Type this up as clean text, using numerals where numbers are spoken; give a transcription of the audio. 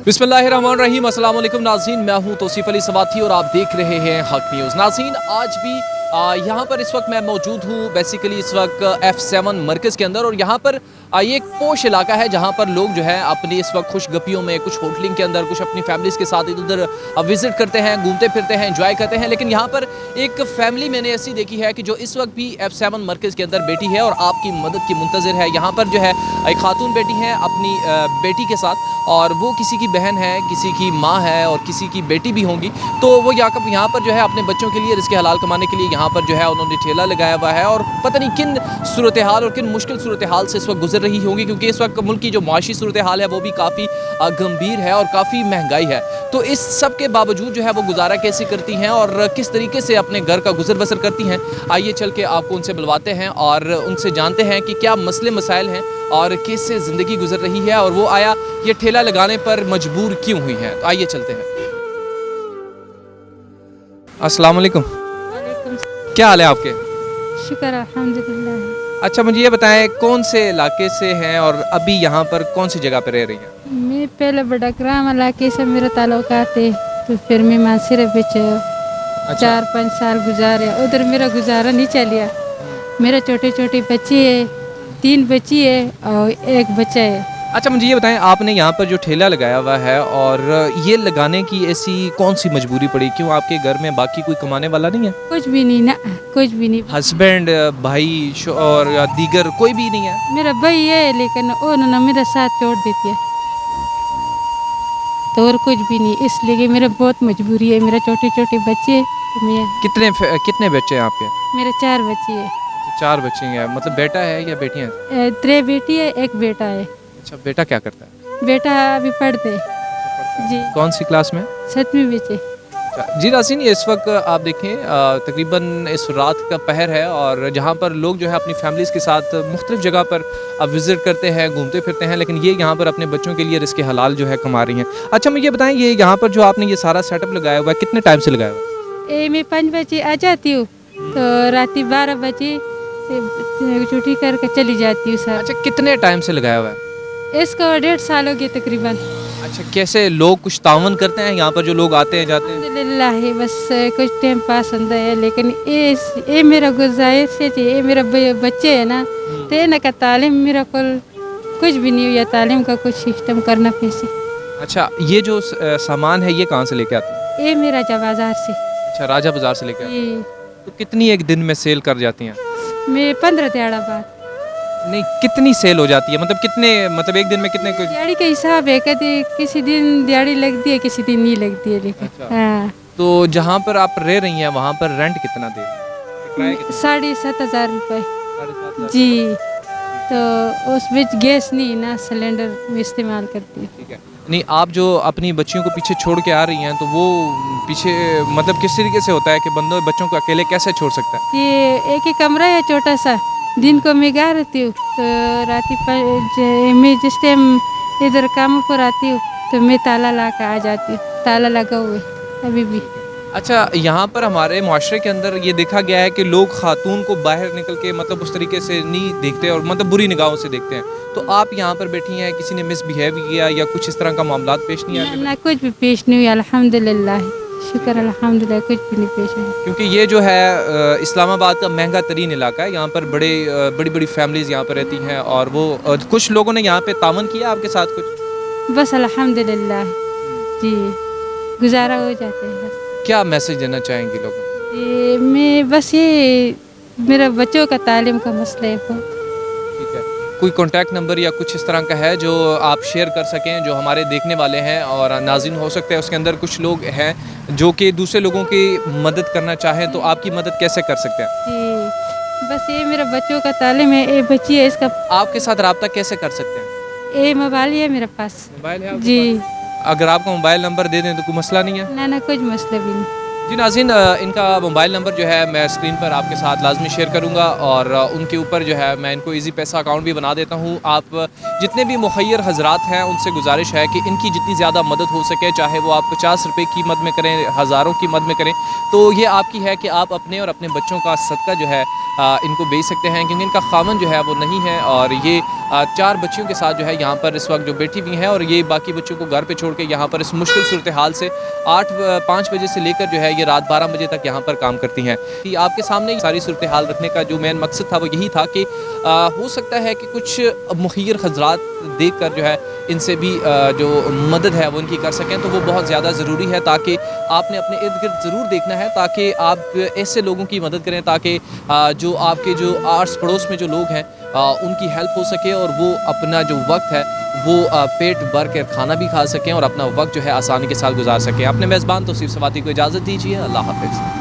बिस्मिल्लाहिर्रहमानिर्रहीम, अस्सलाम वालेकुम नाज़रीन। मैं हूं तौसीफ़ अली सवाती और आप देख रहे हैं हक न्यूज़। नाज़रीन, आज भी यहाँ पर इस वक्त मैं मौजूद हूँ बेसिकली इस वक्त F7 मरकज़ के अंदर, और यहाँ पर ये एक पोश इलाका है जहाँ पर लोग जो है अपनी इस वक्त खुश गपियों में, कुछ होटलिंग के अंदर, कुछ अपनी फैमिलीज़ के साथ इधर उधर विज़िट करते हैं, घूमते फिरते हैं, एंजॉय करते हैं। लेकिन यहाँ पर एक फ़ैमिली मैंने ऐसी देखी है कि जो इस वक्त भी F7 मरकज़ के अंदर बैठी है और आपकी मदद की मुंतज़िर है। यहाँ पर जो है एक खातून बैठी हैं अपनी बेटी के साथ, और वो किसी की बहन है, किसी की माँ है और किसी की बेटी भी होंगी। तो वो यहाँ पर जो है अपने बच्चों के लिए रिज़्क़ हलाल कमाने के लिए यहाँ पर जो है उन्होंने ठेला लगाया हुआ है, और पता नहीं किन सूरत हाल और किन मुश्किल सूरत हाल से इस वक्त गुजर रही होंगी, क्योंकि इस वक्त मुल्क की जो माशी सूरत हाल है वो भी काफ़ी गंभीर है और काफ़ी महंगाई है। तो इस सब के बावजूद जो है वो गुजारा कैसे करती हैं और किस तरीके से अपने घर का गुजर बसर करती हैं, आइए चल के आपको उनसे बुलवाते हैं और उनसे जानते हैं कि क्या मसले मसाइल हैं और कैसे ज़िंदगी गुजर रही है, और वो आया ये ठेला लगाने पर मजबूर क्यों हुई हैं। तो आइए चलते हैं। अस्सलाम वालेकुम। क्या हाल है आपके? शुक्र अल्हम्दुलिल्लाह। अच्छा, मुझे ये बताएं कौन से इलाके से हैं और अभी यहाँ पर कौन सी जगह पर रह रही हैं? मैं पहले बड़ग्राम इलाके से मेरा ताल्लुकात है, तो फिर मैं मानसरे बिच 4-5 साल गुजारे। उधर मेरा गुजारा नहीं चलिया। मेरा छोटे छोटे बच्चे है, 3 बच्ची है और 1 बच्चा है। अच्छा, मुझे ये बताएं आपने यहाँ पर जो ठेला लगाया हुआ है और ये लगाने की ऐसी कौन सी मजबूरी पड़ी? क्यों आपके घर में बाकी कोई कमाने वाला नहीं है? कुछ भी नहीं ना, कुछ भी नहीं। हस्बैंड, भाई और या दीगर कोई भी नहीं है? मेरा भाई है लेकिन उन्होंने मेरा साथ छोड़ देती है, तो और कुछ भी नहीं। इसलिए कि मेरा बहुत मजबूरी है। मेरा छोटे छोटे बच्चे हैं। कितने बच्चे हैं आपके? मेरे 4 बच्चे हैं। 4 बच्चे हैं, मतलब बेटा है या बेटियाँ हैं? 3 बेटी है, 1 बेटा है। अच्छा, बेटा क्या करता है? बेटा अभी पढ़ते जी। कौन सी क्लास में? 7वीं बच्चे। जी नाज़रीन, इस वक्त आप देखें तकरीबन इस रात का पहर है, और जहाँ पर लोग जो है अपनी फैमिलीज़ के साथ मुख्तलिफ़ जगह पर विज़िट करते हैं, घूमते फिरते हैं, लेकिन ये यहाँ पर अपने बच्चों के लिए रिज़्क़ हलाल जो है कमा रही हैं। अच्छा, मुझे ये बताएं ये यहाँ पर जो आपने ये सारा सेटअप लगाया हुआ है कितने टाइम से लगाया हुआ है? मैं 5 बजे आ जाती हूँ, तो रात 12 बजे छुट्टी करके चली जाती हूँ सर। अच्छा, कितने टाइम से लगाया हुआ है? इसको 1.5 साल हो गए तकरीबन। अच्छा, कैसे लोग कुछ तावन करते हैं यहाँ पर जो लोग आते हैं जाते हैं? अल्हम्दुलिल्लाह, बस कुछ टाइम पास होता है। लेकिन ये मेरा गुजारिश से ये मेरा बच्चे है ना, तो इनका तालीम मेरा कुछ भी नहीं हुआ। तालीम का कुछ सिस्टम करना पैसे। अच्छा, ये जो सामान है ये कहाँ से लेके आते हैं? ये मेरा बाजार से। अच्छा, राजा बाजार से लेके आते हैं। ये तो कितनी एक दिन में सेल कर जाती हैं? मैं 15 दिहाड़ा बाद। नहीं, कितनी सेल हो जाती है, मतलब कितने, मतलब एक दिन में कितने कुछ? दिहाड़ी का हिसाब है, कहते किसी दिन दिहाड़ी लगती है, किसी दिन नहीं लगती है। लेकिन अच्छा। हाँ, तो जहाँ पर आप रह रही हैं वहाँ पर रेंट कितना दे रही हैं? किराया कितना? 7,500 रुपये 7,500 जी। तो उस बीच गैस नहीं ना, सिलेंडर में इस्तेमाल करती है। ठीक है। नहीं, आप जो अपनी बच्चियों को पीछे छोड़ के आ रही हैं तो वो पीछे मतलब किस तरीके से होता है कि बच्चों को अकेले कैसे छोड़ सकता है? ये एक ही कमरा है छोटा सा। दिन को मैं गा रहती हूँ, तो मैं जिस टाइम इधर काम पर आती हूँ तो मैं ताला ला कर आ जाती हूँ। ताला लगा हुआ है अभी भी। अच्छा, यहाँ पर हमारे माशरे के अंदर ये देखा गया है कि लोग खातून को बाहर निकल के मतलब उस तरीके से नहीं देखते और मतलब बुरी निगाहों से देखते हैं। तो आप यहाँ पर बैठी हैं, किसी ने मिसबिहेव किया या कुछ इस तरह का मामला पेश नहीं आया? ना, कुछ भी पेश नहीं हुआ अल्हम्दुलिल्लाह। शुक्र अल्हम्दुलिल्लाह, कुछ भी नहीं पेश हुआ। क्योंकि ये जो है इस्लामाबाद का महंगा तरीन इलाका है। यहाँ पर बड़ी बड़ी फैमिलीज़ यहाँ पर रहती हैं, और वो कुछ लोगों ने यहाँ पे तावन किया आपके साथ कुछ? बस अल्हम्दुलिल्लाह जी, गुजारा हो जाते हैं बस। क्या मैसेज देना चाहेंगी लोगों को? ये मैं बस ये मेरा बच्चों का तालीम का मसला है बहुत। ठीक है, कोई कॉन्टैक्ट नंबर या कुछ इस तरह का है जो आप शेयर कर सकें, जो हमारे देखने वाले हैं और नाज़रीन हो सकते हैं उसके अंदर कुछ लोग हैं जो कि दूसरे लोगों की मदद करना चाहें, तो आपकी मदद कैसे कर सकते हैं? जी, बस ये मेरा बच्चों का तालीम है। ये बच्ची है, इसका आपके साथ रब्ता कैसे कर सकते हैं? ये मोबाइल ही है मेरे पास। मोबाइल है आपके जी पास? अगर आपका मोबाइल नंबर दे दें तो कोई मसला नहीं है? ना कुछ मसला भी नहीं। जी नाज़रीन, इनका मोबाइल नंबर जो है मैं स्क्रीन पर आपके साथ लाजमी शेयर करूंगा और उनके ऊपर जो है मैं इनको इजी पैसा अकाउंट भी बना देता हूं। आप जितने भी मुखैर हजरात हैं उनसे गुजारिश है कि इनकी जितनी ज़्यादा मदद हो सके, चाहे वो आप 50 रुपये की मद में करें, हज़ारों की मद में करें, तो ये आपकी है कि आप अपने और अपने बच्चों का सदका जो है इनको भेज सकते हैं, क्योंकि इनका खामन जो है वो नहीं है और ये 4 बच्चियों के साथ जो है यहाँ पर इस वक्त जो बैठी हुई हैं और ये बाकी बच्चों को घर पे छोड़ के यहाँ पर इस मुश्किल सूरत हाल से 5 बजे से लेकर जो है ये रात 12 बजे तक यहाँ पर काम करती हैं। कि आपके सामने सारी सूरत हाल रखने का जो मेन मकसद था वो यही था कि हो सकता है कि कुछ मुखिर हजरात देख कर जो है इनसे भी जो मदद है वो इनकी कर सकें, तो वो बहुत ज़्यादा ज़रूरी है। ताकि आपने अपने इर्द गिर्द ज़रूर देखना है ताकि आप ऐसे लोगों की मदद करें ताकि जो आपके जो आस पड़ोस में जो लोग हैं उनकी हेल्प हो सके और वो अपना जो वक्त है वो पेट भर कर खाना भी खा सकें और अपना वक्त जो है आसानी के साथ गुजार सकें। अपने मेज़बान तौसीफ़ सवाती को इजाज़त दीजिए। अल्लाह हाफ़िज़।